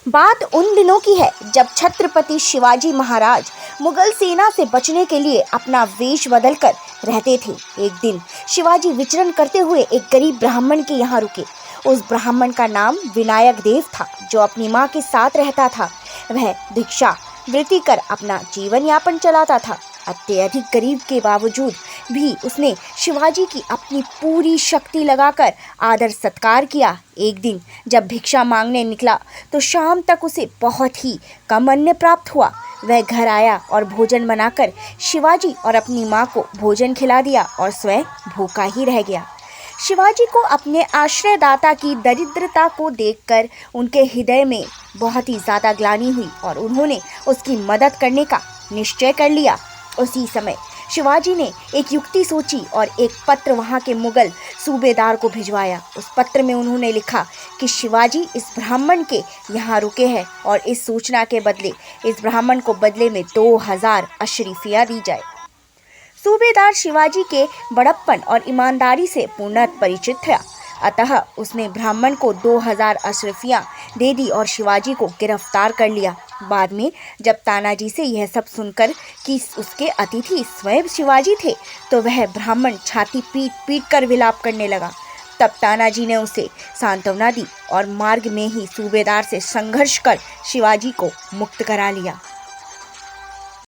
बात उन दिनों की है जब छत्रपति शिवाजी महाराज मुगल सेना से बचने के लिए अपना वेश बदलकर रहते थे। एक दिन शिवाजी विचरण करते हुए एक गरीब ब्राह्मण के यहाँ रुके। उस ब्राह्मण का नाम विनायक देव था, जो अपनी माँ के साथ रहता था। वह भिक्षा वृत्ति कर अपना जीवन यापन चलाता था। अत्यधिक गरीब के बावजूद भी उसने शिवाजी की अपनी पूरी शक्ति लगाकर आदर सत्कार किया। एक दिन जब भिक्षा मांगने निकला तो शाम तक उसे बहुत ही कम अन्न प्राप्त हुआ। वह घर आया और भोजन बनाकर शिवाजी और अपनी माँ को भोजन खिला दिया और स्वयं भूखा ही रह गया। शिवाजी को अपने आश्रयदाता की दरिद्रता को देखकर उनके हृदय में बहुत ही ज़्यादा ग्लानि हुई और उन्होंने उसकी मदद करने का निश्चय कर लिया। उसी समय शिवाजी ने एक युक्ति सोची और एक पत्र वहां के मुगल सूबेदार को भिजवाया। उस पत्र में उन्होंने लिखा कि शिवाजी इस ब्राह्मण के यहाँ रुके हैं और इस सूचना के बदले इस ब्राह्मण को बदले में 2000 अशरीफियाँ दी जाए। सूबेदार शिवाजी के बड़प्पन और ईमानदारी से पूर्णतः परिचित था, अतः उसने ब्राह्मण को 2000 अशरीफियाँ दे दी और शिवाजी को गिरफ्तार कर लिया। बाद में जब तानाजी से यह सब सुनकर कि उसके अतिथि स्वयं शिवाजी थे, तो वह ब्राह्मण छाती पीट पीट कर विलाप करने लगा। तब तानाजी ने उसे सांत्वना दी और मार्ग में ही सूबेदार से संघर्ष कर शिवाजी को मुक्त करा लिया।